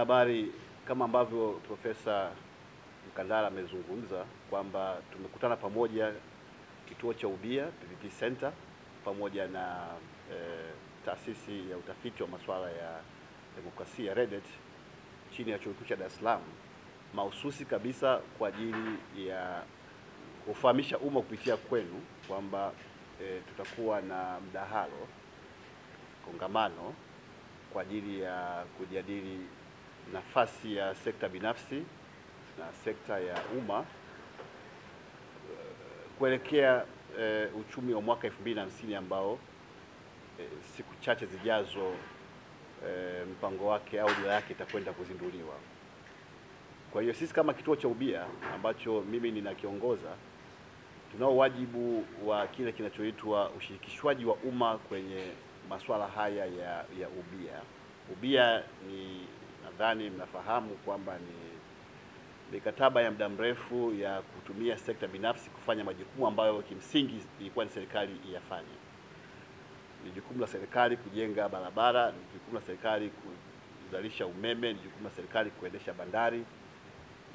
wanahabari, kama ambavyo Profesa Mkandala amezungumza kwamba tumekutana pamoja kituo cha ubia PPP Center pamoja na taasisi ya utafiti wa masuala ya demokrasia REDET chini ya chuo kikuu cha Dar es Salaam, mahususi kabisa kwa ajili ya kufahamisha umma kupitia kwenu kwamba tutakuwa na mdahalo kongamano kwa ajili ya kujadili nafasi ya sekta binafsi na sekta ya umma kuelekea uchumi wa mwaka 2050 ambao siku chache zijazo mpango wake au dira yake itakwenda kuzinduliwa. Kwa hiyo sisi kama kituo cha ubia ambacho mimi ninakiongoza, tunao wajibu wa kile kinachoitwa ushirikishwaji wa umma kwenye masuala haya ya ubia. Ubia ni, nadhani mnafahamu kwamba ni mikataba ya muda mrefu ya kutumia sekta binafsi kufanya majukumu ambayo kimsingi ilikuwa ni serikali iyafanye. Ni jukumu la serikali kujenga barabara, ni jukumu la serikali kuzalisha umeme, ni jukumu la serikali kuendesha bandari,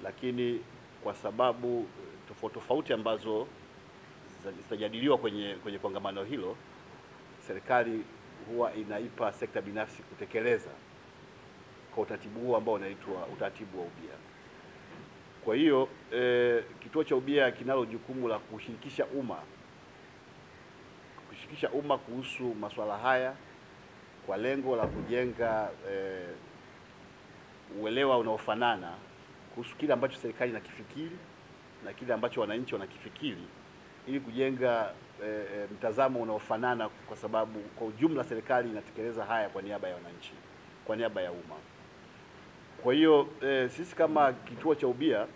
lakini kwa sababu tofauti ambazo zitajadiliwa kwenye kongamano hilo, serikali huwa inaipa sekta binafsi kutekeleza kwa utaratibu huo ambao unaitwa utaratibu wa ubia. Kwa hiyo kituo cha ubia kinalo jukumu la kushirikisha umma kuhusu masuala haya kwa lengo la kujenga uelewa unaofanana kuhusu kile ambacho serikali inakifikiri na kile ambacho wananchi wanakifikiri, ili kujenga mtazamo unaofanana, kwa sababu kwa ujumla serikali inatekeleza haya kwa niaba ya wananchi, kwa niaba ya umma. Kwa hiyo sisi kama kituo cha ubia,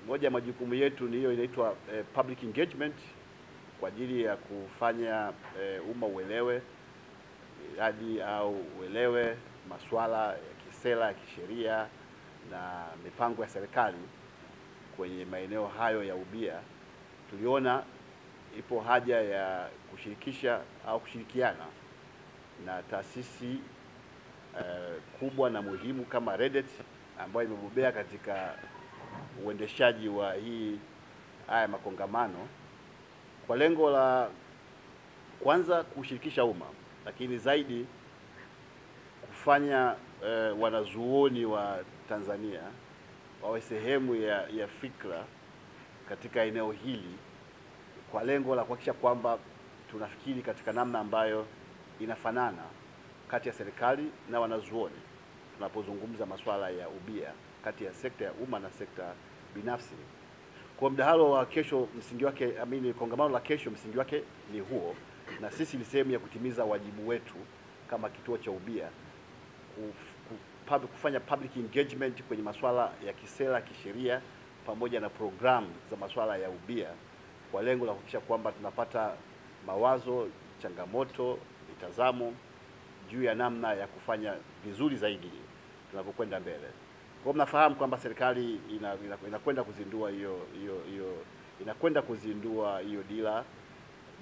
moja ya majukumu yetu ni hiyo inaitwa public engagement, kwa ajili ya kufanya umma uelewe miradi au uelewe masuala ya kisera, ya kisheria na mipango ya serikali kwenye maeneo hayo ya ubia. Tuliona ipo haja ya kushirikisha au kushirikiana na taasisi kubwa na muhimu kama REDET ambayo imebobea katika uendeshaji wa haya makongamano, kwa lengo la kwanza kushirikisha umma, lakini zaidi kufanya wanazuoni wa Tanzania wawe sehemu ya fikra katika eneo hili, kwa lengo la kuhakikisha kwamba tunafikiri katika namna ambayo inafanana kati ya serikali na wanazuoni tunapozungumza masuala ya ubia kati ya sekta ya umma na sekta binafsi. Kwa mdahalo wa kesho, msingi wake kongamano la kesho msingi wake ni huo, na sisi ni sehemu ya kutimiza wajibu wetu kama kituo cha ubia kufanya public engagement kwenye masuala ya kisera, kisheria pamoja na programu za masuala ya ubia, kwa lengo la kuhakikisha kwamba tunapata mawazo, changamoto, mitazamo juu ya namna ya kufanya vizuri zaidi tunapokwenda mbele. Kwa mnafahamu kwamba serikali inakwenda kuzindua hiyo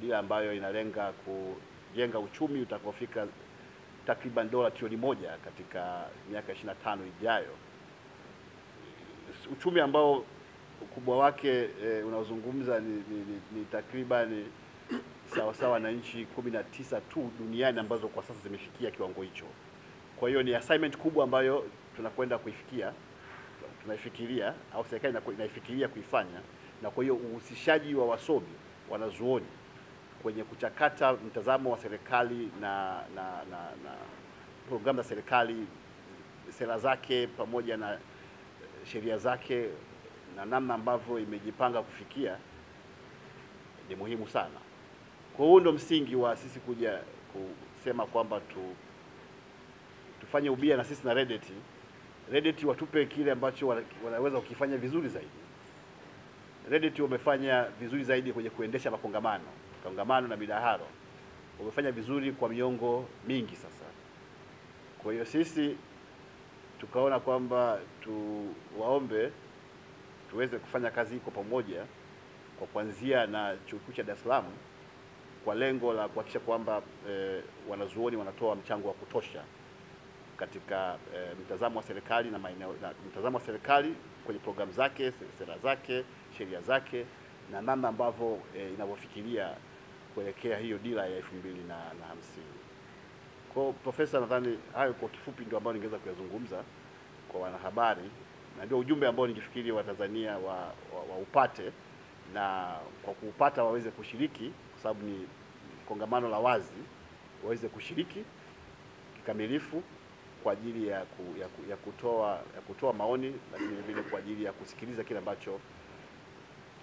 dira ambayo inalenga kujenga uchumi utakaofika takriban dola trilioni 1 katika miaka 25 ijayo. Uchumi ambao ukubwa wake unaozungumza ni takriban sawa na nchi 19 tu duniani ambazo kwa sasa zimefikia kiwango hicho. Kwa hiyo ni assignment kubwa ambayo tunakwenda tunaifikiria au serikali inaifikiria kuifanya, na kwa hiyo uhusishaji wa wasomi, wanazuoni kwenye kuchakata mtazamo wa serikali na programu za serikali, sera zake pamoja na sheria zake na namna ambavyo imejipanga kufikia, ni muhimu sana. Kwa hiyo ndio msingi wa sisi kuja kusema kwamba tufanye ubia na sisi na REDET watupe kile ambacho wanaweza kukifanya vizuri zaidi. REDET wamefanya vizuri zaidi kwenye kuendesha kongamano na midahalo. Wamefanya vizuri kwa miongo mingi sasa. Kwa hiyo sisi tukaona kwamba tuwaombe tuweze kufanya kazi kwa pamoja, kwa kuanzia na chuo kikuu cha Dar es Salaam, kwa lengo la kuhakikisha kwamba wanazuoni wanatoa mchango wa kutosha katika mtazamo wa serikali na maeneo na mtazamo wa serikali kwenye programu zake, sera zake, sheria zake na namna ambavyo inavyofikiria kuelekea hiyo dira ya 2050. Kwa Profesa, nadhani hayo kwa kifupi ndio ambayo ningeweza kuyazungumza kwa wanahabari, na ndio ujumbe ambao ningefikiri Watanzania upate, na kwa kuupata waweze kushiriki, kwa sababu ni kongamano la wazi, waweze kushiriki kikamilifu kwa ajili ya kutoa maoni, lakini vile kwa ajili ya kusikiliza kile ambacho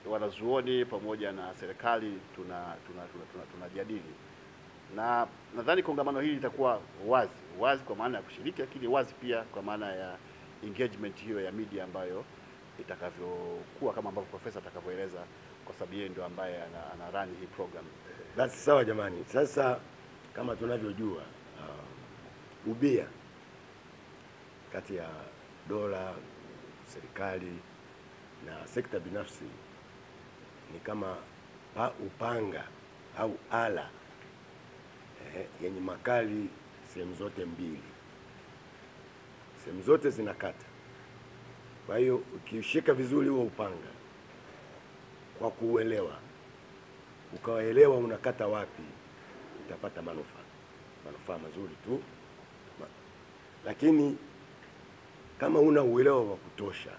wanazuoni pamoja na serikali tunajadili. Na nadhani kongamano hili litakuwa wazi kwa maana ya kushiriki, lakini wazi pia kwa maana ya engagement hiyo ya media ambayo itakavyokuwa kama ambavyo profesa atakavyoeleza, kwa sababu yeye ndio ambaye ana run hii program. Basi sawa jamani. Sasa kama tunavyojua ubia kati ya dola, serikali na sekta binafsi ni kama upanga au ala yenye makali sehemu zote mbili. Sehemu zote zinakata. Kwa hiyo ukishika vizuri huo upanga kwa kuuelewa, ukawaelewa unakata wapi, utapata manufaa mazuri tu. Lakini kama una uelewa wa kutosha,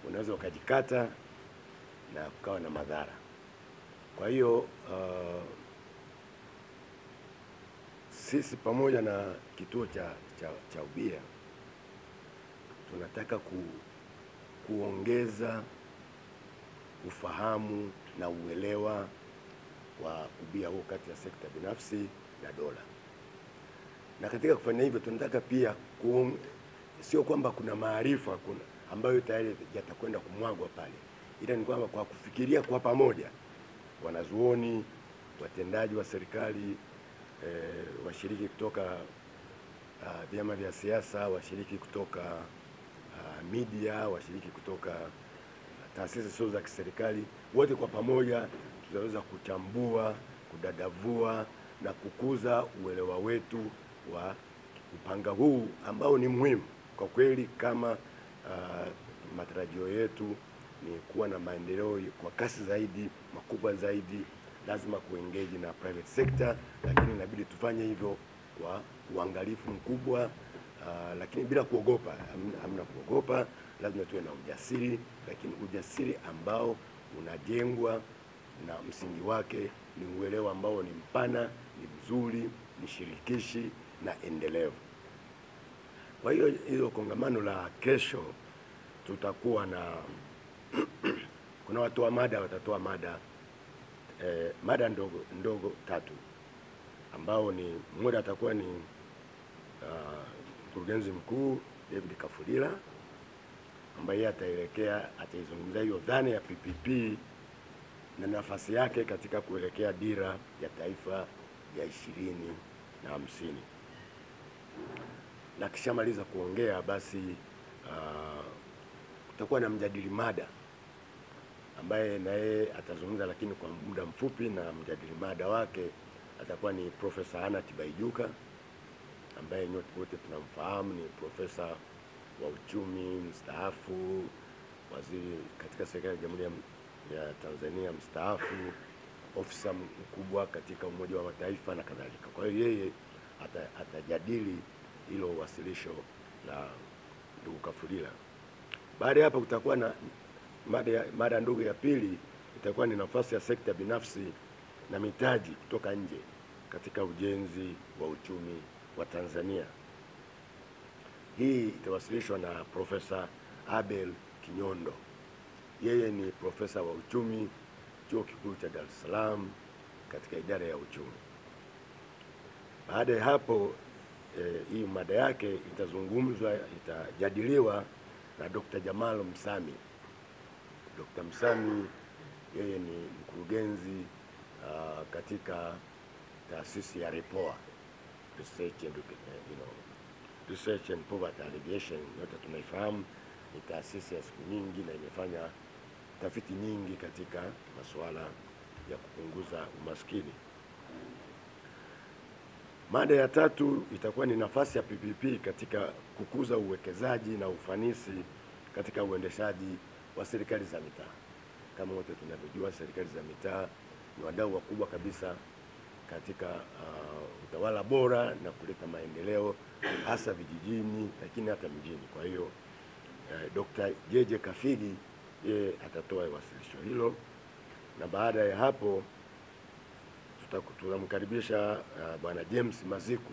unaweza ukajikata na kukawa na madhara. Kwa hiyo sisi pamoja na kituo cha ubia tunataka kuongeza ufahamu na uelewa wa ubia huu kati ya sekta binafsi na dola. Na katika kufanya hivyo tunataka pia sio kwamba kuna maarifa ambayo tayari yatakwenda kumwagwa pale, ila ni kwamba kwa kufikiria kwa pamoja, wanazuoni, watendaji wa serikali, washiriki kutoka vyama vya siasa, washiriki kutoka media, washiriki kutoka taasisi sio za kiserikali, wote kwa pamoja tutaweza kuchambua, kudadavua na kukuza uelewa wetu wa upanga huu ambao ni muhimu kwa kweli. Kama matarajio yetu ni kuwa na maendeleo kwa kasi zaidi, makubwa zaidi, lazima kuengage na private sector, lakini inabidi tufanye hivyo kwa uangalifu mkubwa, lakini bila kuogopa. Hamna kuogopa, lazima tuwe na ujasiri, lakini ujasiri ambao unajengwa na msingi wake ni uelewa ambao ni mpana, ni mzuri, ni shirikishi na endelevu. Kwa hiyo hilo kongamano la kesho tutakuwa na kuna watoa mada watatoa mada ndogo tatu, ambao ni mmoja atakuwa ni mkurugenzi mkuu David Kafulila, ambaye ataizungumzia hiyo dhana ya PPP na nafasi yake katika kuelekea dira ya taifa ya 2050. Na kishamaliza kuongea basi kutakuwa na mjadili mada ambaye naye atazungumza, lakini kwa muda mfupi, na mjadili mada wake atakuwa ni Profesa Anna Tibaijuka, ambaye nyote wote tunamfahamu, ni profesa wa uchumi mstaafu, waziri katika serikali ya Jamhuri ya Tanzania mstaafu, ofisa mkubwa katika Umoja wa Mataifa na kadhalika. Kwa hiyo yeye atajadili hilo wasilisho la ndugu Kafulila. Baada ya hapo kutakuwa na mada ndogo ya pili, itakuwa ni nafasi ya sekta binafsi na mitaji kutoka nje katika ujenzi wa uchumi wa Tanzania. Hii itawasilishwa na Profesa Abel Kinyondo. Yeye ni profesa wa uchumi Chuo Kikuu cha Dar es Salaam katika idara ya uchumi. Baada ya hapo hii mada yake itajadiliwa na Dr. Jamal Msami. Dr. Msami yeye ni mkurugenzi katika taasisi ya REPOA, Research and Poverty Alleviation. Yote tunaifahamu, ni taasisi ya siku nyingi na imefanya tafiti nyingi katika masuala ya kupunguza umaskini. Mada ya tatu itakuwa ni nafasi ya PPP katika kukuza uwekezaji na ufanisi katika uendeshaji wa serikali za mitaa. Kama wote tunavyojua, serikali za mitaa ni wadau wakubwa kabisa katika utawala bora na kuleta maendeleo hasa vijijini, lakini hata mjini. Kwa hiyo Dr. Jeje Kafigi yeye atatoa wasilisho hilo, na baada ya hapo tutamkaribisha Bwana James Maziku